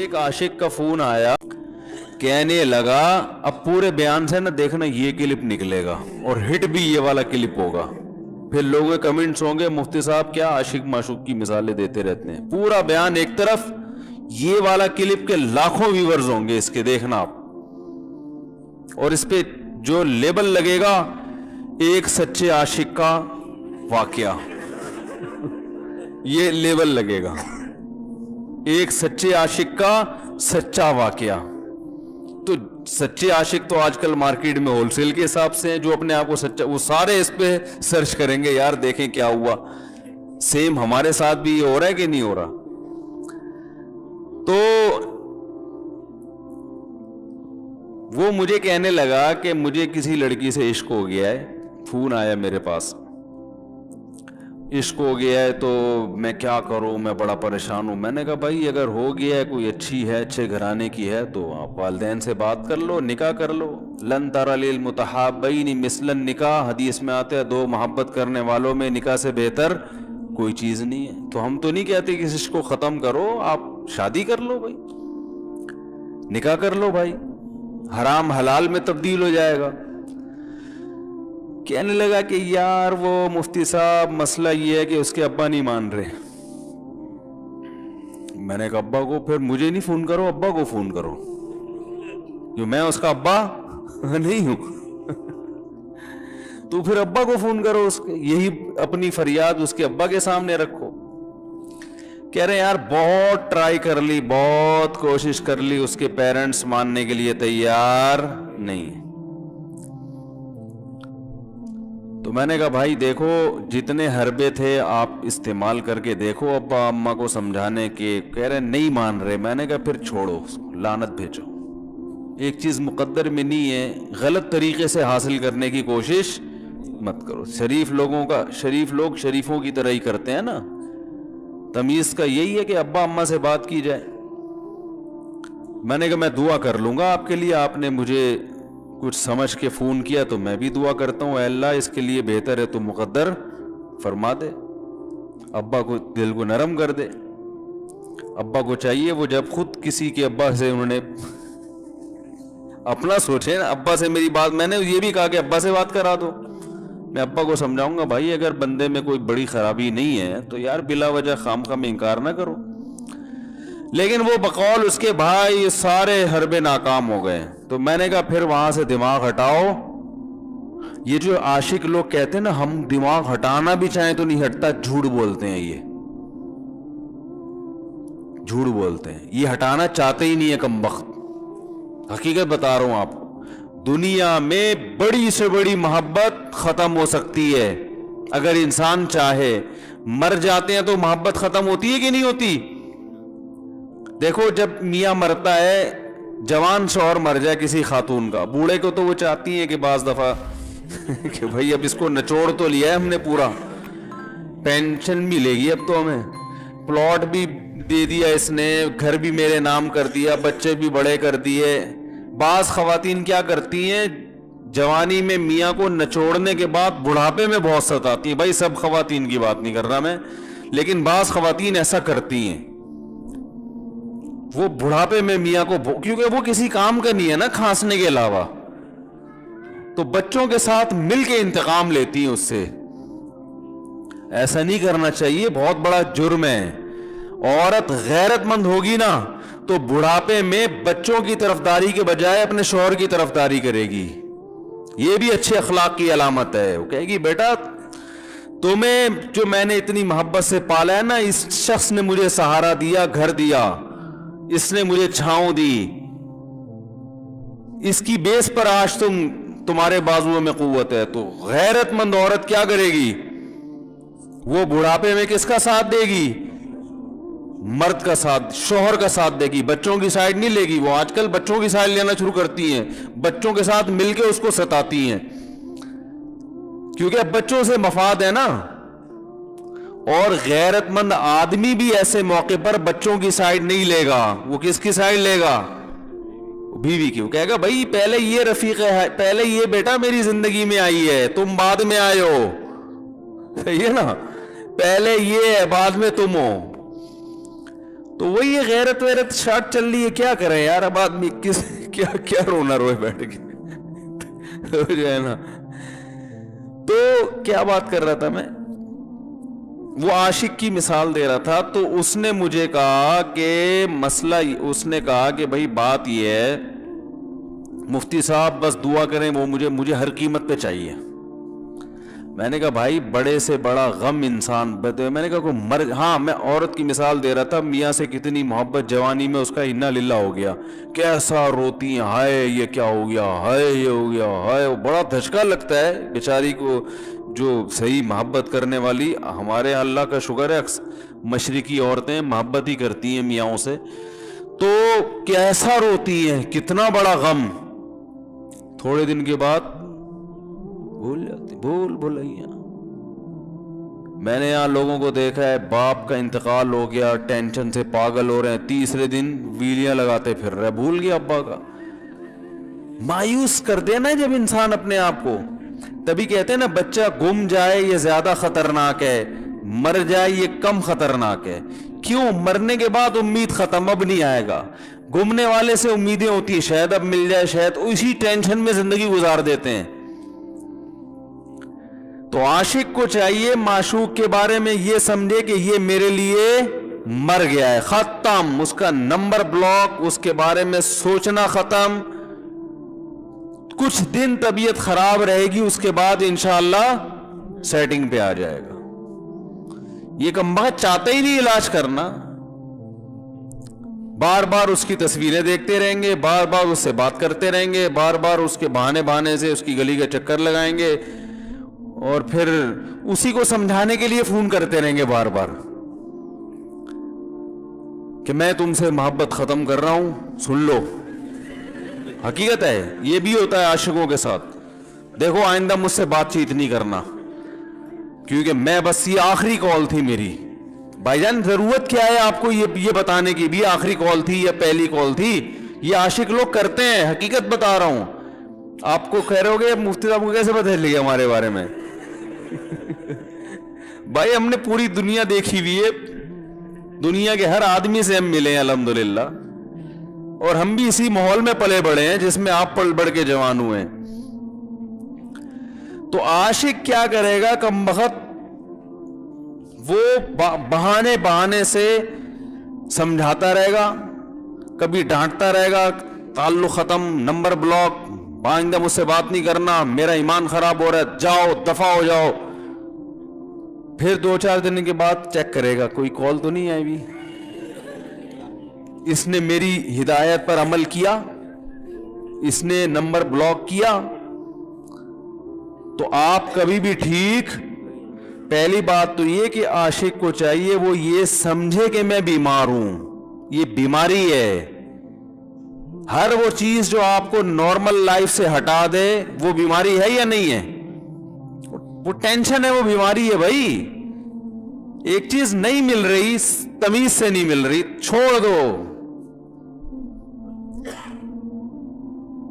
ایک عاشق کا فون آیا, کہنے لگا اب پورے بیان سے نا دیکھنا یہ کلپ نکلے گا اور ہٹ بھی یہ والا کلپ ہوگا. پھر لوگوں کے کمنٹس ہوں گے مفتی صاحب کیا عاشق معشوق کی مثالیں دیتے رہتے ہیں. پورا بیان ایک طرف, یہ والا کلپ کے لاکھوں ویورز ہوں گے اس کے, دیکھنا آپ. اور اس پہ جو لیبل لگے گا ایک سچے عاشق کا واقعہ, یہ لیبل لگے گا ایک سچے عاشق کا سچا واقعہ. تو سچے عاشق تو آج کل مارکیٹ میں ہول سیل کے حساب سے ہیں, جو اپنے آپ کو سچا, وہ سارے اس پہ سرچ کریں گے یار دیکھیں کیا ہوا. سیم ہمارے ساتھ بھی یہ ہو رہا ہے کہ نہیں ہو رہا. تو وہ مجھے کہنے لگا کہ مجھے کسی لڑکی سے عشق ہو گیا ہے, فون آیا میرے پاس, عشق ہو گیا ہے تو میں کیا کروں, میں بڑا پریشان ہوں. میں نے کہا بھائی اگر ہو گیا ہے, کوئی اچھی ہے, اچھے گھرانے کی ہے, تو آپ والدین سے بات کر لو, نکاح کر لو. لن تری للمتحابین مثل النکاح, حدیث میں آتا ہے دو محبت کرنے والوں میں نکاح سے بہتر کوئی چیز نہیں ہے. تو ہم تو نہیں کہتے کہ اس عشق کو ختم کرو, آپ شادی کر لو بھائی, نکاح کر لو بھائی, حرام حلال میں تبدیل ہو جائے گا. کہنے لگا کہ یار وہ مفتی صاحب مسئلہ یہ ہے کہ اس کے ابا نہیں مان رہے. میں نے کہا ابا کو پھر مجھے نہیں فون کرو, ابا کو فون کرو, کیوں میں اس کا ابا نہیں ہوں. تو پھر ابا کو فون کرو, اس کے یہی اپنی فریاد اس کے ابا کے سامنے رکھو. کہہ رہے یار بہت ٹرائی کر لی, بہت کوشش کر لی, اس کے پیرنٹس ماننے کے لیے تیار نہیں. تو میں نے کہا بھائی دیکھو جتنے حربے تھے آپ استعمال کر کے دیکھو ابا اماں کو سمجھانے کے, کہہ رہے نہیں مان رہے. میں نے کہا پھر چھوڑو اس کو, لعنت بھیجو. ایک چیز مقدر میں نہیں ہے, غلط طریقے سے حاصل کرنے کی کوشش مت کرو. شریف لوگ شریفوں کی طرح ہی کرتے ہیں نا. تمیز کا یہی ہے کہ ابا اماں سے بات کی جائے. میں نے کہا میں دعا کر لوں گا آپ کے لیے, آپ نے مجھے کچھ سمجھ کے فون کیا تو میں بھی دعا کرتا ہوں, اے اللہ اس کے لیے بہتر ہے تو مقدر فرما دے, ابا کو دل کو نرم کر دے. ابا کو چاہیے وہ جب خود کسی کے ابا سے انہوں نے اپنا سوچے نا, ابا سے میری بات, میں نے یہ بھی کہا کہ ابا سے بات کرا دو. میں ابا کو سمجھاؤں گا بھائی اگر بندے میں کوئی بڑی خرابی نہیں ہے تو یار بلا وجہ خام خواہ میں انکار نہ کرو. لیکن وہ بقول اس کے بھائی سارے حربے ناکام ہو گئے. تو میں نے کہا پھر وہاں سے دماغ ہٹاؤ. یہ جو عاشق لوگ کہتے ہیں نا ہم دماغ ہٹانا بھی چاہیں تو نہیں ہٹتا, جھوٹ بولتے ہیں, یہ جھوٹ بولتے ہیں, یہ ہٹانا چاہتے ہی نہیں ہے کمبخت. حقیقت بتا رہا ہوں آپ کو, دنیا میں بڑی سے بڑی محبت ختم ہو سکتی ہے اگر انسان چاہے. مر جاتے ہیں تو محبت ختم ہوتی ہے کہ نہیں ہوتی؟ دیکھو جب میاں مرتا ہے, جوان شوہر مر جائے کسی خاتون کا, بوڑھے کو تو وہ چاہتی ہے کہ بعض دفعہ کہ بھائی اب اس کو نچوڑ تو لیا ہے ہم نے پورا, پینشن ملے گی اب تو ہمیں, پلاٹ بھی دے دیا اس نے, گھر بھی میرے نام کر دیا, بچے بھی بڑے کر دیے. بعض خواتین کیا کرتی ہیں جوانی میں میاں کو نچوڑنے کے بعد بڑھاپے میں بہت ستاتی ہیں. بھائی سب خواتین کی بات نہیں کر رہا میں, لیکن بعض خواتین ایسا کرتی ہیں, وہ بڑھاپے میں میاں کو, کیونکہ وہ کسی کام کا نہیں ہے نا کھانسنے کے علاوہ, تو بچوں کے ساتھ مل کے انتقام لیتی ہیں اس سے. ایسا نہیں کرنا چاہیے, بہت بڑا جرم ہے. عورت غیرت مند ہوگی نا تو بڑھاپے میں بچوں کی طرفداری کے بجائے اپنے شوہر کی طرفداری کرے گی. یہ بھی اچھے اخلاق کی علامت ہے. وہ کہے گی بیٹا تمہیں جو میں نے اتنی محبت سے پالا ہے نا, اس شخص نے مجھے سہارا دیا, گھر دیا, اس نے مجھے چھاؤں دی, اس کی بیس پر آج تمہارے بازوؤں میں قوت ہے. تو غیرت مند عورت کیا کرے گی, وہ بڑھاپے میں کس کا ساتھ دے گی؟ مرد کا ساتھ, شوہر کا ساتھ دے گی, بچوں کی سائیڈ نہیں لے گی. وہ آج کل بچوں کی سائیڈ لینا شروع کرتی ہیں, بچوں کے ساتھ مل کے اس کو ستاتی ہیں, کیونکہ اب بچوں سے مفاد ہے نا. اور غیرت مند آدمی بھی ایسے موقع پر بچوں کی سائیڈ نہیں لے گا. وہ کس کی سائیڈ لے گا؟ بیوی کی. وہ کہے گا بھائی پہلے یہ رفیق ہے, پہلے یہ بیٹا میری زندگی میں آئی ہے, تم بعد میں آئے ہو, صحیح ہے نا, پہلے یہ ہے بعد میں تم ہو. تو وہی یہ غیرت ویرت شاٹ چل رہی ہے, کیا کریں یار, اب آدمی کس کیا رونا روئے بیٹھ کے جو ہے نا. تو کیا بات کر رہا تھا میں, وہ عاشق کی مثال دے رہا تھا. تو اس نے مجھے کہا کہ مسئلہ, اس نے کہا کہ بھائی بات یہ ہے مفتی صاحب بس دعا کریں, وہ مجھے ہر قیمت پہ چاہیے. میں نے کہا بھائی بڑے سے بڑا غم انسان, میں نے کہا کوئی ہاں میں عورت کی مثال دے رہا تھا, میاں سے کتنی محبت جوانی میں اس کا انا للہ ہو گیا, کیسا روتی ہیں, ہائے یہ کیا ہو گیا, ہائے یہ ہو گیا, ہائے, وہ بڑا دھچکا لگتا ہے بیچاری کو جو صحیح محبت کرنے والی. ہمارے اللہ کا شکر ہے مشرقی عورتیں محبت ہی کرتی ہیں میاں سے, تو کیسا روتی ہیں, کتنا بڑا غم. تھوڑے دن کے بعد بھول جاتی, بھولائیاں. میں نے یہاں لوگوں کو دیکھا ہے باپ کا انتقال ہو گیا, ٹینشن سے پاگل ہو رہے ہیں, تیسرے دن ویلیاں لگاتے پھر رہے, بھول گیا ابا کا. مایوس کر دینا جب انسان اپنے آپ کو. تبھی کہتے ہیں نا بچہ گم جائے یہ زیادہ خطرناک ہے, مر جائے یہ کم خطرناک ہے. کیوں؟ مرنے کے بعد امید ختم, اب نہیں آئے گا. گمنے والے سے امیدیں ہوتی ہیں شاید اب مل جائے, شاید اسی ٹینشن میں زندگی گزار دیتے ہیں. تو عاشق کو چاہیے معشوق کے بارے میں یہ سمجھے کہ یہ میرے لیے مر گیا ہے, ختم, اس کا نمبر بلاک, اس کے بارے میں سوچنا ختم. کچھ دن طبیعت خراب رہے گی, اس کے بعد انشاءاللہ سیٹنگ پہ آ جائے گا. یہ کمبخت چاہتا ہی نہیں علاج کرنا, بار بار اس کی تصویریں دیکھتے رہیں گے, بار بار اس سے بات کرتے رہیں گے, بار بار اس کے بہانے سے اس کی گلی کا چکر لگائیں گے, اور پھر اسی کو سمجھانے کے لیے فون کرتے رہیں گے بار بار کہ میں تم سے محبت ختم کر رہا ہوں, سن لو. حقیقت ہے یہ بھی ہوتا ہے عاشقوں کے ساتھ. دیکھو آئندہ مجھ سے بات چیت نہیں کرنا کیونکہ میں بس یہ آخری کال تھی میری. بھائی جان ضرورت کیا ہے آپ کو یہ بتانے کی بھی آخری کال تھی یا پہلی کال تھی؟ یہ عاشق لوگ کرتے ہیں, حقیقت بتا رہا ہوں. آپ کو کہہ رہے ہو گے مفتی صاحب کو کیسے پتہ چل گیا ہمارے بارے میں. بھائی ہم نے پوری دنیا دیکھی ہوئی ہے, دنیا کے ہر آدمی سے ہم ملے ہیں الحمدللہ, اور ہم بھی اسی ماحول میں پلے بڑے ہیں جس میں آپ پل بڑھ کے جوان ہوئے ہیں. تو عاشق کیا کرے گا کمبخت, وہ بہانے سے سمجھاتا رہے گا, کبھی ڈانٹتا رہے گا, تعلق ختم, نمبر بلاک, آئندہ مجھ سے بات نہیں کرنا, میرا ایمان خراب ہو رہا ہے, جاؤ دفع ہو جاؤ. پھر 2-4 دن کے بعد چیک کرے گا کوئی کال تو نہیں آئی بھی, اس نے میری ہدایت پر عمل کیا, اس نے نمبر بلاک کیا. تو آپ کبھی بھی ٹھیک, پہلی بات تو یہ کہ عاشق کو چاہیے وہ یہ سمجھے کہ میں بیمار ہوں, یہ بیماری ہے. ہر وہ چیز جو آپ کو نارمل لائف سے ہٹا دے وہ بیماری ہے یا نہیں ہے؟ وہ ٹینشن ہے, وہ بیماری ہے بھائی. ایک چیز نہیں مل رہی, تمیز سے نہیں مل رہی, چھوڑ دو,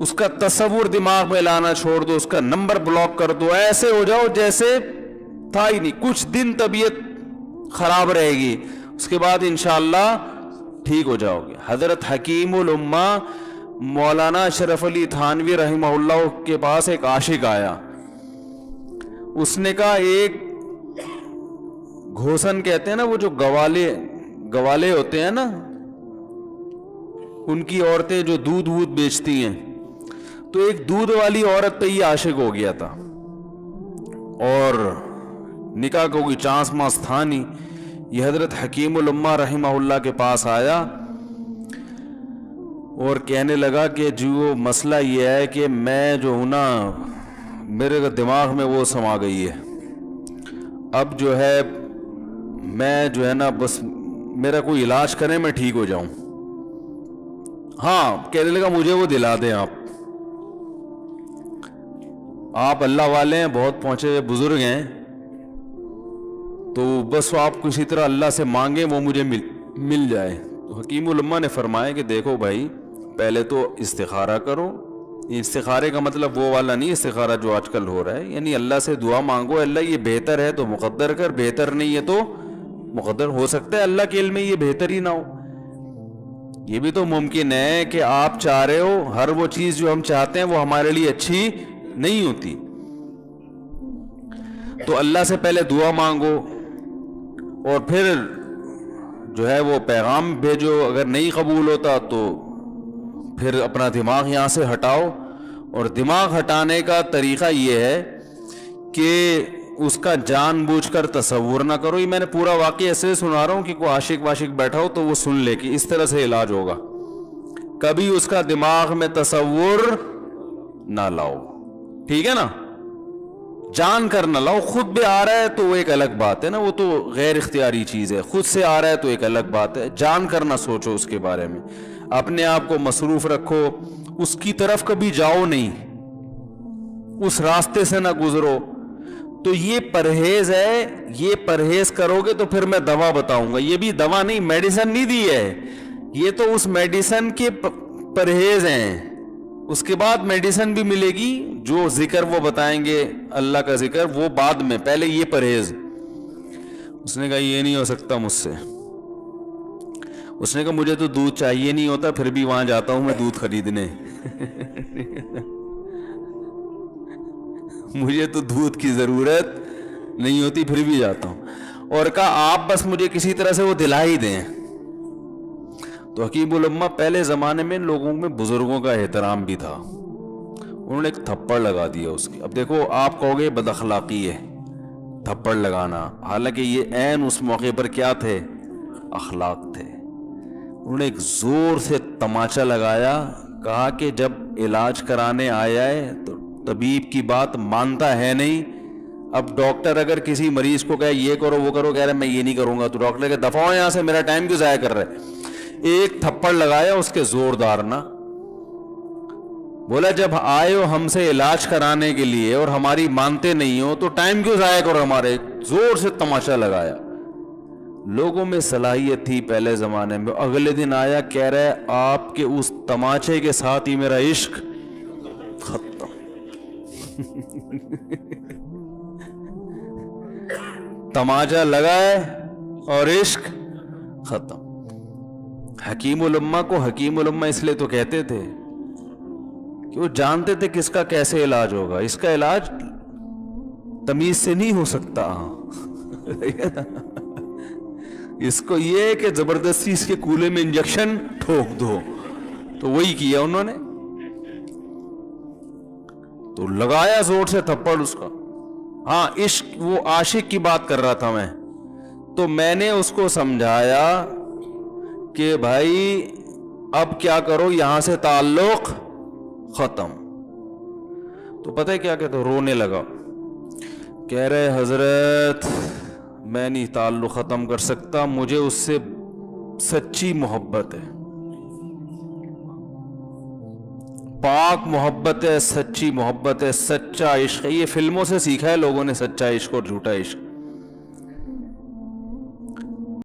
اس کا تصور دماغ میں لانا چھوڑ دو, اس کا نمبر بلاک کر دو, ایسے ہو جاؤ جیسے تھا ہی نہیں. کچھ دن طبیعت خراب رہے گی, اس کے بعد انشاءاللہ ٹھیک ہو جاؤ گے. حضرت حکیم الامہ مولانا اشرف علی تھانوی رحمہ اللہ کے پاس ایک عاشق آیا. اس نے کہا ایک گھوسن کہتے ہیں نا, وہ جو گوالے ہوتے ہیں نا, ان کی عورتیں جو دودھ بیچتی ہیں, تو ایک دودھ والی عورت پہ یہ عاشق ہو گیا تھا, اور نکاح کو کوئی چانس ماس تھا نہیں. یہ حضرت حکیم الامہ رحمہ اللہ کے پاس آیا اور کہنے لگا کہ جو مسئلہ یہ ہے کہ میں جو ہوں نا, میرے دماغ میں وہ سما گئی ہے, اب جو ہے میں جو ہے نا بس میرا کوئی علاج کریں میں ٹھیک ہو جاؤں. ہاں کہنے لگا مجھے وہ دلا دیں آپ اللہ والے ہیں, بہت پہنچے ہوئے بزرگ ہیں, تو بس آپ کسی طرح اللہ سے مانگیں وہ مجھے مل جائے. تو حکیم الامہ نے فرمایا کہ دیکھو بھائی, پہلے تو استخارہ کرو. استخارے کا مطلب وہ والا نہیں استخارہ جو آج کل ہو رہا ہے, یعنی اللہ سے دعا مانگو, اللہ یہ بہتر ہے تو مقدر کر, بہتر نہیں ہے تو مقدر. ہو سکتا ہے اللہ کے علم میں یہ بہتر ہی نہ ہو, یہ بھی تو ممکن ہے کہ آپ چاہ رہے ہو ہر وہ چیز جو ہم چاہتے ہیں وہ ہمارے لیے اچھی نہیں ہوتی. تو اللہ سے پہلے دعا مانگو اور پھر جو ہے وہ پیغام بھیجو. اگر نہیں قبول ہوتا تو پھر اپنا دماغ یہاں سے ہٹاؤ. اور دماغ ہٹانے کا طریقہ یہ ہے کہ اس کا جان بوجھ کر تصور نہ کرو. یہ میں نے پورا واقعہ ایسے سنا رہا ہوں کہ کوئی عاشق واشق بیٹھا ہو تو وہ سن لے کہ اس طرح سے علاج ہوگا. کبھی اس کا دماغ میں تصور نہ لاؤ, ٹھیک ہے نا, جان کر نہ لاؤ. خود بھی آ رہا ہے تو وہ ایک الگ بات ہے نا, وہ تو غیر اختیاری چیز ہے. خود سے آ رہا ہے تو ایک الگ بات ہے. جان کر نہ سوچو اس کے بارے میں, اپنے آپ کو مصروف رکھو, اس کی طرف کبھی جاؤ نہیں, اس راستے سے نہ گزرو. تو یہ پرہیز ہے, یہ پرہیز کرو گے تو پھر میں دوا بتاؤں گا. یہ بھی دوا نہیں, میڈیسن نہیں دی ہے, یہ تو اس میڈیسن کے پرہیز ہیں. اس کے بعد میڈیسن بھی ملے گی, جو ذکر وہ بتائیں گے اللہ کا ذکر وہ بعد میں, پہلے یہ پرہیز. اس نے کہا یہ نہیں ہو سکتا مجھ سے. اس نے کہا مجھے تو دودھ چاہیے نہیں ہوتا, پھر بھی وہاں جاتا ہوں میں دودھ خریدنے. مجھے تو دودھ کی ضرورت نہیں ہوتی پھر بھی جاتا ہوں. اور کہا آپ بس مجھے کسی طرح سے وہ دلا ہی دیں. تو حکیم الامہ پہلے زمانے میں لوگوں میں بزرگوں کا احترام بھی تھا, انہوں نے ایک تھپڑ لگا دیا اس کی. اب دیکھو آپ کہو گے بد اخلاقی ہے تھپڑ لگانا, حالانکہ یہ عین اس موقع پر کیا تھے, اخلاق تھے. انہوں نے ایک زور سے تماچا لگایا, کہا کہ جب علاج کرانے آیا ہے تو طبیب کی بات مانتا ہے نہیں. اب ڈاکٹر اگر کسی مریض کو کہے یہ کرو وہ کرو, کہہ رہے میں یہ نہیں کروں گا, تو ڈاکٹر کہ دفعہ ہو یہاں سے, میرا ٹائم کیوں ضائع کر رہے. ایک تھپڑ لگایا اس کے زوردار نا, بولا جب آئے ہو ہم سے علاج کرانے کے لیے اور ہماری مانتے نہیں ہو تو ٹائم کیوں ضائع کرو ہمارے. زور سے تماشا لگایا. لوگوں میں صلاحیت تھی پہلے زمانے میں. اگلے دن آیا کہہ رہا ہے آپ کے اس تماچے کے ساتھ ہی میرا عشق ختم. تماچا لگا ہے اور عشق ختم. حکیم الامہ کو حکیم الامہ اس لیے تو کہتے تھے کہ وہ جانتے تھے کہ اس کا کیسے علاج ہوگا. اس کا علاج تمیز سے نہیں ہو سکتا. اس کو یہ ہے کہ زبردستی اس کے کولے میں انجیکشن ٹھوک دو, تو وہی کیا انہوں نے. تو لگایا زور سے تھپڑ اس کا. ہاں عشق, وہ عاشق کی بات کر رہا تھا میں, تو میں نے اس کو سمجھایا کہ بھائی اب کیا کرو, یہاں سے تعلق ختم. تو پتہ ہے کیا کہتے, رونے لگا. کہہ رہے حضرت میں نہیں تعلق ختم کر سکتا, مجھے اس سے سچی محبت ہے, پاک محبت ہے, سچی محبت ہے, سچا عشق ہے. یہ فلموں سے سیکھا ہے لوگوں نے, سچا عشق اور جھوٹا عشق.